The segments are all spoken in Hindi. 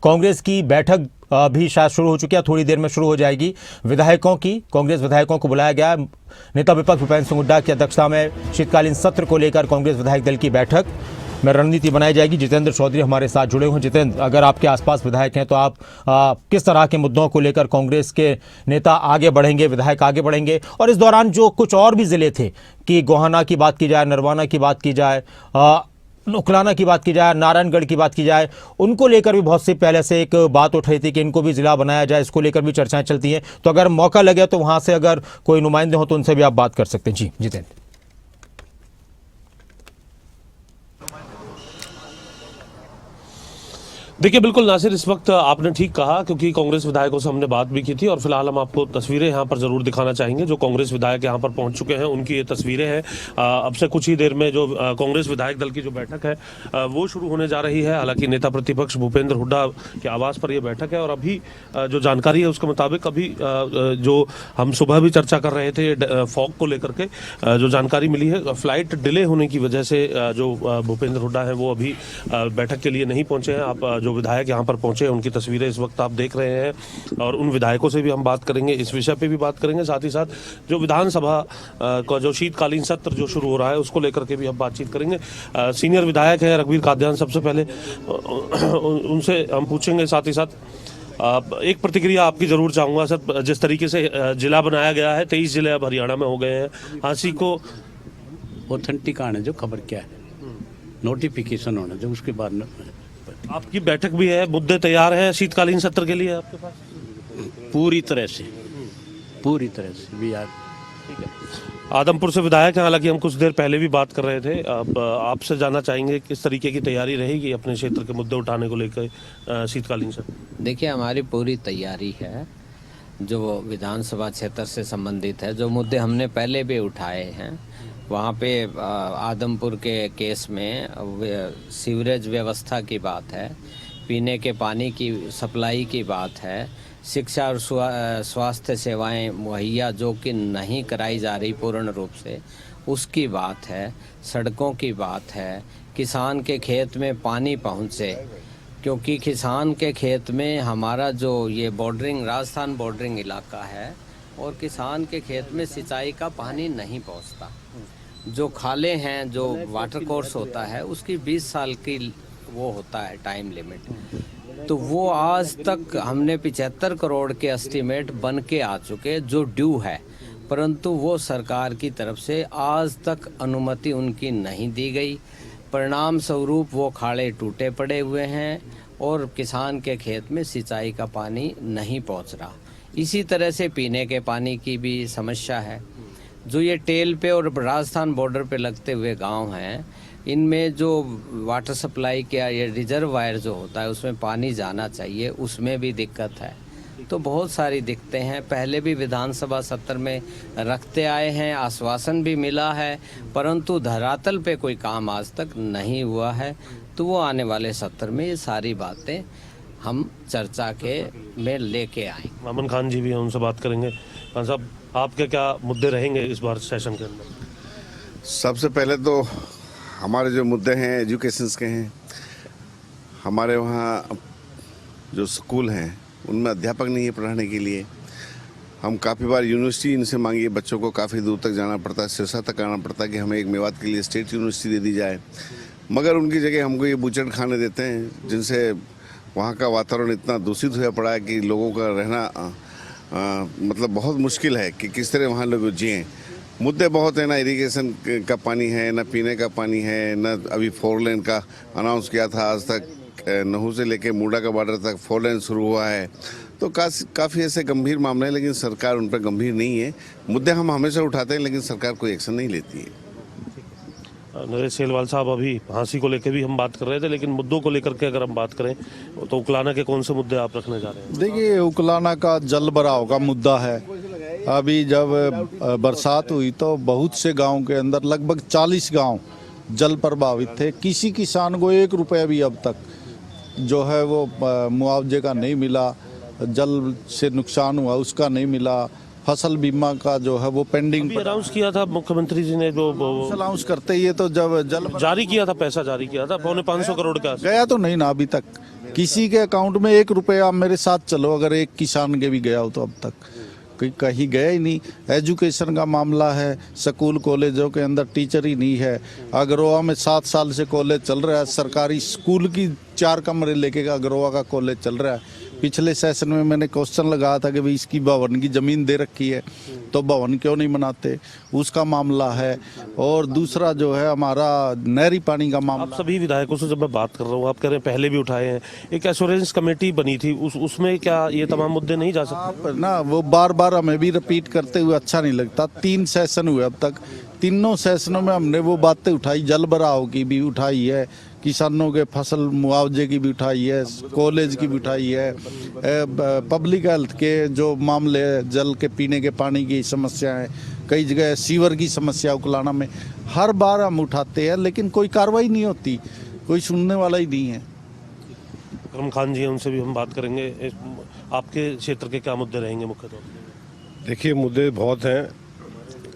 कांग्रेस की बैठक भी शायद शुरू हो चुकी है, थोड़ी देर में शुरू हो जाएगी। विधायकों की, कांग्रेस विधायकों को बुलाया गया। नेता विपक्ष भूपेंद्र सिंह हुड्डा की अध्यक्षता में शीतकालीन सत्र को लेकर कांग्रेस विधायक दल की बैठक में रणनीति बनाई जाएगी। जितेंद्र चौधरी हमारे साथ जुड़े हुए हैं। जितेंद्र, अगर आपके आसपास विधायक हैं तो आप किस तरह के मुद्दों को लेकर कांग्रेस के नेता आगे बढ़ेंगे, विधायक आगे बढ़ेंगे? और इस दौरान जो कुछ और भी जिले थे कि गोहाना की बात की जाए, नरवाना की बात की जाए, उकलाना की बात की जाए, नारायणगढ़ की बात की जाए, उनको लेकर भी बहुत से पहले से एक बात उठ रही थी कि इनको भी जिला बनाया जाए, इसको लेकर भी चर्चाएं चलती हैं। तो अगर मौका लगे तो वहां से अगर कोई नुमाइंदे हो तो उनसे भी आप बात कर सकते हैं। जी जितेंद्र। देखिए, बिल्कुल नासिर, इस वक्त आपने ठीक कहा, क्योंकि कांग्रेस विधायकों से हमने बात भी की थी और फिलहाल हम आपको तस्वीरें यहाँ पर जरूर दिखाना चाहेंगे। जो कांग्रेस विधायक यहाँ पर पहुँच चुके हैं उनकी ये तस्वीरें हैं। अब से कुछ ही देर में जो कांग्रेस विधायक दल की जो बैठक है वो शुरू होने जा रही है। हालांकि नेता प्रतिपक्ष भूपेंद्र हुड्डा के आवास पर यह बैठक है और अभी जो जानकारी है उसके मुताबिक अभी जो हम सुबह भी चर्चा कर रहे थे फॉग को लेकर के, जो जानकारी मिली है फ्लाइट डिले होने की वजह से जो भूपेंद्र हुड्डा है वो अभी बैठक के लिए नहीं पहुंचे हैं। आप जो विधायक यहाँ पर पहुंचे उनकी तस्वीरें इस वक्त आप देख रहे हैं और उन विधायकों से भी हम बात करेंगे, इस विषय पे भी बात करेंगे। साथ ही साथ जो विधानसभा का जो शीतकालीन सत्र जो शुरू हो रहा है उसको लेकर के भी हम बातचीत करेंगे। सीनियर विधायक है रघुवीर कादियान, सबसे पहले उनसे हम पूछेंगे। साथ ही साथ एक प्रतिक्रिया आपकी जरूर चाहूंगा सर, जिस तरीके से जिला बनाया गया है, 23 जिले अब हरियाणा में हो गए हैं। हांसी को ऑथेंटिक आने जो खबर क्या है, नोटिफिकेशन होना जो, उसके बाद आपकी बैठक भी है, मुद्दे तैयार हैं शीतकालीन सत्र के लिए आपके पास? पूरी तरह से भी यार। ठीक है, आदमपुर से विधायक हैं, हालांकि हम कुछ देर पहले भी बात कर रहे थे। अब आपसे जानना चाहेंगे किस तरीके की तैयारी रहेगी अपने क्षेत्र के मुद्दे उठाने को लेकर शीतकालीन सत्र? देखिए, हमारी पूरी तैयारी है जो विधानसभा क्षेत्र से संबंधित है। जो मुद्दे हमने पहले भी उठाए हैं, वहाँ पे आदमपुर के केस में सीवरेज व्यवस्था की बात है, पीने के पानी की सप्लाई की बात है, शिक्षा और स्वास्थ्य सेवाएं मुहैया जो कि नहीं कराई जा रही पूर्ण रूप से, उसकी बात है, सड़कों की बात है, किसान के खेत में पानी पहुँचे, क्योंकि किसान के खेत में हमारा जो ये बॉर्डरिंग, राजस्थान बॉर्डरिंग इलाका है और किसान के खेत में सिंचाई का पानी नहीं पहुँचता। जो खाले हैं, जो वाटर कोर्स होता है उसकी 20 साल की वो होता है टाइम लिमिट, तो वो आज तक हमने 75 करोड़ के एस्टीमेट बन के आ चुके जो ड्यू है, परंतु वो सरकार की तरफ से आज तक अनुमति उनकी नहीं दी गई। परिणाम स्वरूप वो खाड़े टूटे पड़े हुए हैं और किसान के खेत में सिंचाई का पानी नहीं पहुंच रहा। इसी तरह से पीने के पानी की भी समस्या है। जो ये टेल पे और राजस्थान बॉर्डर पे लगते हुए गांव हैं, इनमें जो वाटर सप्लाई का ये रिजर्वायर जो होता है उसमें पानी जाना चाहिए, उसमें भी दिक्कत है। तो बहुत सारी दिक्कतें हैं। पहले भी विधानसभा सत्र में रखते आए हैं, आश्वासन भी मिला है, परंतु धरातल पे कोई काम आज तक नहीं हुआ है। तो वो आने वाले सत्र में ये सारी बातें हम चर्चा के में लेके आए। मामन खान जी भी हैं, उनसे बात करेंगे। खान साहब, आपके क्या मुद्दे रहेंगे इस बार सेशन के अंदर? सबसे पहले तो हमारे जो मुद्दे हैं एजुकेशन के हैं। हमारे वहाँ जो स्कूल हैं उनमें अध्यापक नहीं है पढ़ाने के लिए। हम काफ़ी बार यूनिवर्सिटी इनसे मांगी है, बच्चों को काफ़ी दूर तक जाना पड़ता है, सिरसा तक आना पड़ता है कि हमें एक मेवात के लिए स्टेट यूनिवर्सिटी दे दी जाए, मगर उनकी जगह हमको ये बूचड़ खाने देते हैं, जिनसे वहाँ का वातावरण इतना दूषित हुआ पड़ा है कि लोगों का रहना मतलब बहुत मुश्किल है कि किस तरह वहाँ लोग जिएँ। मुद्दे बहुत हैं, ना इरिगेशन का पानी है, ना पीने का पानी है, ना अभी 4 लेन का अनाउंस किया था, आज तक नहू से लेके मूडा का बॉर्डर तक 4 लेन शुरू हुआ है। तो काफ़ी ऐसे गंभीर मामले हैं, लेकिन सरकार उन पर गंभीर नहीं है। मुद्दे हम हमेशा उठाते हैं, लेकिन सरकार कोई एक्शन नहीं लेती है। नरेश सेलवाल साहब, अभी फांसी को लेकर भी हम बात कर रहे थे, लेकिन मुद्दों को लेकर के अगर हम बात करें तो उकलाना के कौन से मुद्दे आप रखने जा रहे हैं? देखिए, उकलाना का जल भराव का मुद्दा है। अभी जब बरसात हुई तो बहुत से गांव के अंदर लगभग 40 गांव जल प्रभावित थे। किसी किसान को 1 रुपया भी अब तक जो है वो मुआवजे का नहीं मिला, जल से नुकसान हुआ उसका नहीं मिला। फसल बीमा का जो है वो पेंडिंग अनाउंस किया था मुख्यमंत्री जी ने, जो अनाउंस करते ही तो जब जल जारी किया था, पैसा जारी किया था 550 करोड़ का। गया तो नहीं ना अभी तक, किसी के अकाउंट में 1 रुपया मेरे साथ चलो, अगर एक किसान के भी गया हो तो अब तक कहीं गया ही नहीं। एजुकेशन का मामला है, स्कूल कॉलेजों के अंदर टीचर ही नहीं है। अग्रोवा में 7 साल से कॉलेज चल रहा है, सरकारी स्कूल की 4 कमरे लेके अग्रोवा का कॉलेज चल रहा है। पिछले सेशन में मैंने क्वेश्चन लगाया था कि भाई इसकी भवन की ज़मीन दे रखी है तो भवन क्यों नहीं बनाते, उसका मामला है। और दूसरा जो है हमारा नहरी पानी का मामला। आप सभी विधायकों से जब मैं बात कर रहा हूँ, आप कह रहे हैं पहले भी उठाए हैं, एक एश्योरेंस कमेटी बनी थी, उसमें क्या ये तमाम मुद्दे नहीं जा सकते? आप ना वो बार बार हमें भी रिपीट करते हुए अच्छा नहीं लगता। 3 सेशन हुए अब तक, तीनों सेशनों में हमने वो बातें उठाई, जल भराव की भी उठाई है, किसानों के फसल मुआवजे की भी उठाई है, कॉलेज की भी उठाई है, पब्लिक हेल्थ के जो मामले हैं, जल के पीने के पानी की समस्याएं, कई जगह सीवर की समस्या उकलाना में हर बार हम उठाते हैं, लेकिन कोई कार्रवाई नहीं होती, कोई सुनने वाला ही नहीं है। विक्रम खान जी हैं, उनसे भी हम बात करेंगे। आपके क्षेत्र के क्या मुद्दे रहेंगे मुख्य तौर पर? देखिए, मुद्दे बहुत हैं।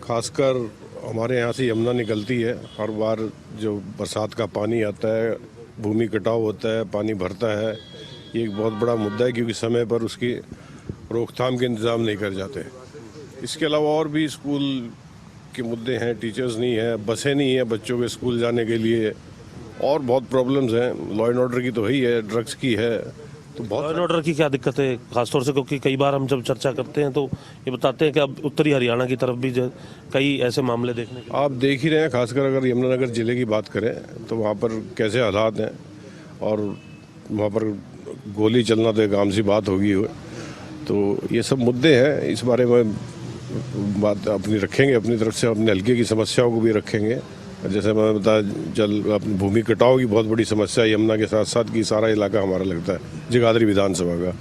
खासकर हमारे यहाँ से यमुना निकलती है, हर बार जो बरसात का पानी आता है, भूमि कटाव होता है, पानी भरता है। ये एक बहुत बड़ा मुद्दा है क्योंकि समय पर उसकी रोकथाम के इंतज़ाम नहीं कर जाते। इसके अलावा और भी स्कूल के मुद्दे हैं, टीचर्स नहीं है, बसें नहीं है बच्चों के स्कूल जाने के लिए, और बहुत प्रॉब्लम्स हैं। लॉ एंड ऑर्डर की तो है ही है, ड्रग्स की है, तो लॉ बहुत एंड ऑर्डर की क्या दिक्कत है खासतौर से? क्योंकि कई बार हम जब चर्चा करते हैं तो ये बताते हैं कि अब उत्तरी हरियाणा की तरफ भी कई ऐसे मामले देखने को। आप देख ही रहे हैं। खासकर अगर यमुनानगर ज़िले की बात करें तो वहाँ पर कैसे हालात हैं, और वहाँ पर गोली चलना तो एक आम सी बात होगी। तो ये सब मुद्दे हैं, इस बारे में बात अपनी रखेंगे, अपनी तरफ से अपने हल्के की समस्याओं को भी रखेंगे। जैसे मैंने बताया, जल अपनी भूमि कटाव की बहुत बड़ी समस्या है यमुना के साथ साथ, की सारा इलाका हमारा लगता है जगाधरी विधानसभा का।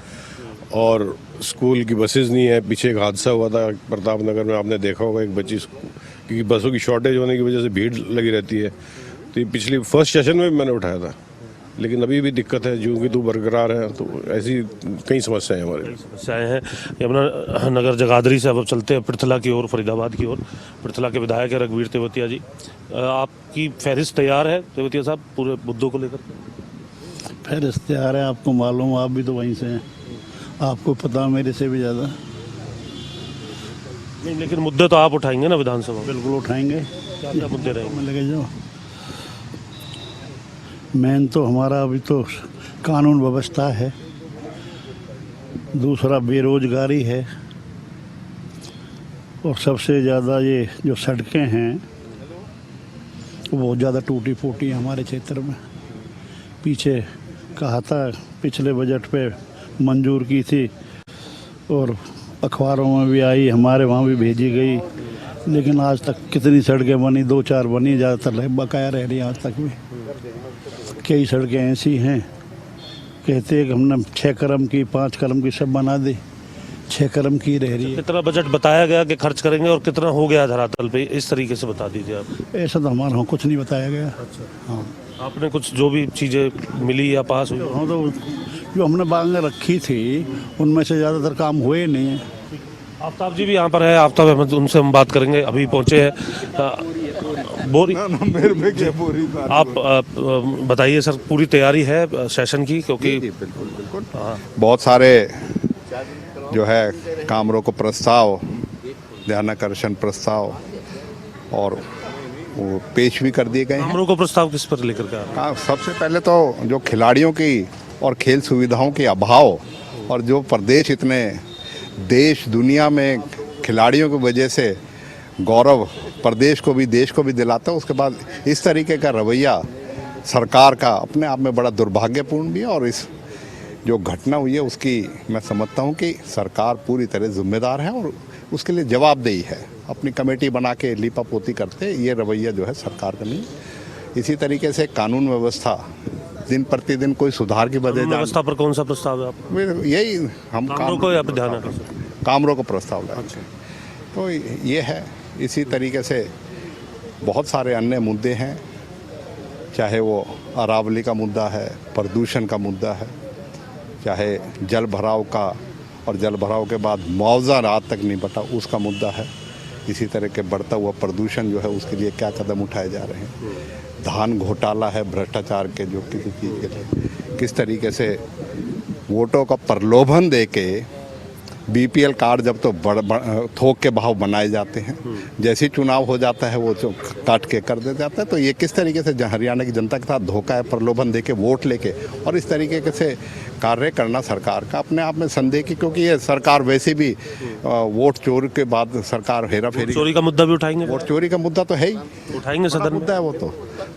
और स्कूल की बसेस नहीं है। पीछे एक हादसा हुआ था प्रताप नगर में, आपने देखा होगा, एक बच्ची, क्योंकि बसों की शॉर्टेज होने की वजह से भीड़ लगी रहती है। तो ये पिछली फर्स्ट सेशन में भी मैंने उठाया था, लेकिन अभी भी दिक्कत है, जूं की तू बरकरार है। तो ऐसी कई समस्याएं हमारे समस्याएं हैं। यमुना नगर जगाधरी से अब चलते हैं पृथला की ओर, फरीदाबाद की ओर। पृथला के विधायक है रघुवीर तेवतिया जी। आपकी फहरिस्त तैयार है तेवतिया साहब पूरे मुद्दों को लेकर? फहरिस्त तैयार है, आपको मालूम, आप भी तो वहीं से हैं, आपको पता मेरे से भी ज़्यादा। नहीं, लेकिन मुद्दे तो आप उठाएंगे ना विधानसभा में? बिल्कुल उठाएंगे। क्या क्या मुद्दे रहेंगे? लगे जाओ। मेन तो हमारा अभी तो कानून व्यवस्था है, दूसरा बेरोजगारी है, और सबसे ज़्यादा ये जो सड़कें हैं वो बहुत ज़्यादा टूटी फूटी हैं हमारे क्षेत्र में। पीछे कहा था, पिछले बजट पे मंजूर की थी और अखबारों में भी आई, हमारे वहाँ भी भेजी गई, लेकिन आज तक कितनी सड़कें बनी? 2-4 बनी, ज़्यादातर बकाया रह रही आज तक भी। कई सड़कें ऐसी हैं, कहते हैं कि हमने 6 कलम की, 5 कलम की सब बना दी, 6 कलम की रह रही है। कितना बजट बताया गया कि खर्च करेंगे और कितना हो गया धरातल पे, इस तरीके से बता दीजिए आप। ऐसा तो हमारे यहाँ कुछ नहीं बताया गया। हाँ, आपने कुछ जो भी चीज़ें मिली या पास हुई? हाँ, तो जो हमने मांगे रखी थी उनमें से ज़्यादातर काम हुए नहीं हैं। आफ्ताब जी भी यहाँ पर है, आफ्ताब अहमद, उनसे हम बात करेंगे, अभी पहुँचे हैं। बोरी आप बताइए सर, पूरी तैयारी है सेशन की? क्योंकि बिल्कुल बहुत सारे जो है काम रोको प्रस्ताव, ध्यानाकर्षण प्रस्ताव और वो पेश भी कर दिए गए हैं। काम रोको प्रस्ताव किस पर लेकर के आ रहे हैं? सबसे पहले तो जो खिलाड़ियों की और खेल सुविधाओं के अभाव, और जो प्रदेश इतने देश दुनिया में खिलाड़ियों की वजह से गौरव प्रदेश को भी देश को भी दिलाता है, उसके बाद इस तरीके का रवैया सरकार का अपने आप में बड़ा दुर्भाग्यपूर्ण भी है। और इस जो घटना हुई है उसकी मैं समझता हूँ कि सरकार पूरी तरह जिम्मेदार है और उसके लिए जवाबदेही है। अपनी कमेटी बना के लीपापोती करते, ये रवैया जो है सरकार का नहीं। इसी तरीके से कानून व्यवस्था दिन प्रतिदिन कोई सुधार की वजह व्यवस्था पर कौन सा प्रस्ताव है आप? यही हम काम को या फिर ध्यान कामरों को प्रस्ताव लाएंगे। तो ये है, इसी तरीके से बहुत सारे अन्य मुद्दे हैं, चाहे वो अरावली का मुद्दा है, प्रदूषण का मुद्दा है, चाहे जल भराव का, और जल भराव के बाद मुआवजा आज तक नहीं बटा उसका मुद्दा है। इसी तरह के बढ़ता हुआ प्रदूषण जो है उसके लिए क्या कदम उठाए जा रहे हैं, धान घोटाला है, भ्रष्टाचार के जो किसी चीज़ के लिए, किस तरीके से वोटों का प्रलोभन देके बीपीएल कार्ड जब तो थोक के भाव बनाए जाते हैं, जैसे ही चुनाव हो जाता है वो तो काट के कर दे जाता है। तो ये किस तरीके से हरियाणा की जनता के साथ धोखा है, प्रलोभन देके वोट लेके, और इस तरीके से कार्य करना सरकार का अपने आप में संदेह की, क्योंकि ये सरकार वैसे भी वोट चोरी के बाद सरकार हेरा फेरी, चोरी का मुद्दा भी उठाएंगे, वोट चोरी का मुद्दा तो है ही, उठाएंगे सदन में मुद्दा है वो तो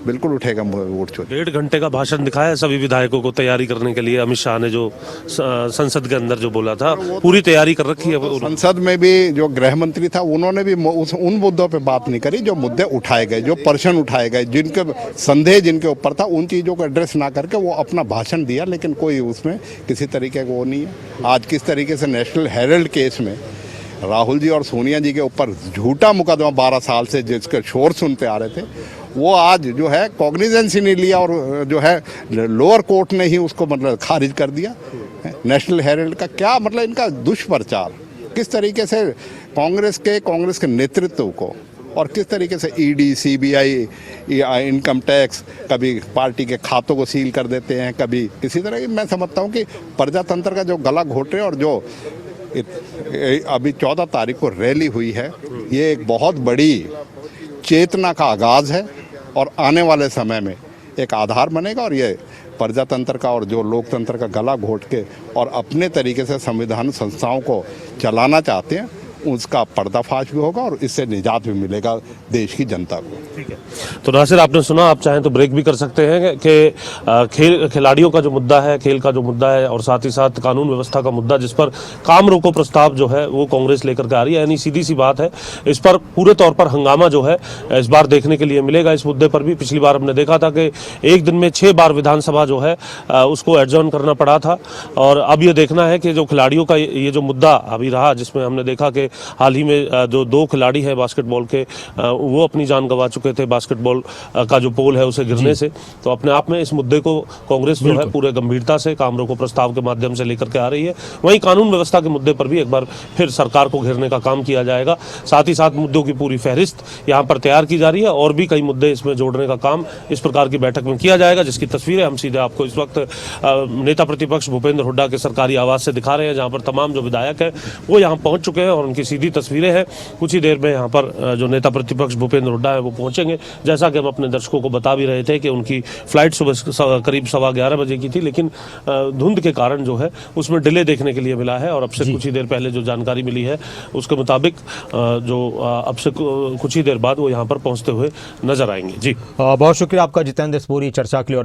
बिल्कुल उठेगा वोट चोरी। 1.5 घंटे का भाषण दिखाया सभी विधायकों को तैयारी करने के लिए। अमित शाह ने जो संसद के अंदर जो बोला था, पूरी तैयारी कर रखी है। संसद में भी जो गृह मंत्री था उन्होंने भी उन मुद्दों पे बात नहीं करी जो मुद्दे उठाए गए, जो प्रश्न उठाए गए, जिनके संदेह जिनके ऊपर था, उन चीज़ों को एड्रेस ना करके वो अपना भाषण दिया, लेकिन कोई उसमें किसी तरीके का वो नहीं है। आज किस तरीके से नेशनल हेराल्ड केस में राहुल जी और सोनिया जी के ऊपर झूठा मुकदमा 12 साल से जिसके शोर सुनते आ रहे थे, वो आज जो है कॉग्निजेंस ही नहीं लिया, और जो है लोअर कोर्ट ने ही उसको मतलब खारिज कर दिया। नेशनल हेराल्ड का क्या मतलब, इनका दुष्प्रचार किस तरीके से कांग्रेस के नेतृत्व को, और किस तरीके से ईडी, सीबीआई, इनकम टैक्स, कभी पार्टी के खातों को सील कर देते हैं, कभी किसी तरह की। मैं समझता हूँ कि प्रजातंत्र का जो गला घोटे, और जो अभी 14 तारीख को रैली हुई है, ये एक बहुत बड़ी चेतना का आगाज़ है, और आने वाले समय में एक आधार बनेगा, और ये प्रजातंत्र का और जो लोकतंत्र का गला घोट के और अपने तरीके से संविधान संस्थाओं को चलाना चाहते हैं, उसका पर्दाफाश भी होगा, और इससे निजात भी मिलेगा देश की जनता को। ठीक है, तो नासिर आपने सुना, आप चाहें तो ब्रेक भी कर सकते हैं कि खिलाड़ियों का जो मुद्दा है, खेल का जो मुद्दा है, और साथ ही साथ कानून व्यवस्था का मुद्दा, जिस पर काम रोको प्रस्ताव जो है वो कांग्रेस लेकर के आ रही है, यानी सीधी सी बात है, इस पर पूरे तौर पर हंगामा जो है इस बार देखने के लिए मिलेगा। इस मुद्दे पर भी पिछली बार हमने देखा था कि एक दिन में 6 बार विधानसभा जो है उसको एडजॉर्न करना पड़ा था, और अब ये देखना है कि जो खिलाड़ियों का ये जो मुद्दा अभी रहा, जिसमें हमने देखा कि हाल ही में जो 2 खिलाड़ी हैं बास्केटबॉल के, वो अपनी जान गंवा चुके थे बास्केटबॉल का जो पोल है उसे गिरने से। तो अपने आप में इस मुद्दे को कांग्रेस जो है पूरे गंभीरता से काम रोको प्रस्ताव के माध्यम से लेकर के आ रही है। वहीं कानून व्यवस्था के मुद्दे पर भी एक बार फिर सरकार को घेरने का काम किया जाएगा। साथ ही साथ मुद्दों की पूरी फहरिस्त यहाँ पर तैयार की जा रही है, और भी कई मुद्दे इसमें जोड़ने का काम इस प्रकार की बैठक में किया जाएगा, जिसकी तस्वीरें हम सीधे आपको इस वक्त नेता प्रतिपक्ष भूपेंद्र हुड्डा के सरकारी आवास से दिखा रहे हैं, जहाँ पर तमाम जो विधायक है वो यहाँ पहुंच चुके हैं, और उनकी सीधी तस्वीरें हैं। कुछ ही देर में यहाँ पर जो नेता प्रतिपक्ष भूपेंद्र हुड्डा है वो पहुंचेंगे। जैसा कि हम अपने दर्शकों को बता भी रहे थे कि उनकी फ्लाइट सुबह करीब 11:15 बजे की थी, लेकिन धुंध के कारण जो है उसमें डिले देखने के लिए मिला है, और अब से कुछ ही देर पहले जो जानकारी मिली है उसके मुताबिक जो अब से कुछ ही देर बाद वो यहाँ पर पहुँचते हुए नजर आएंगे। जी बहुत शुक्रिया आपका जितेंद्र, इस पूरी चर्चा के लिए।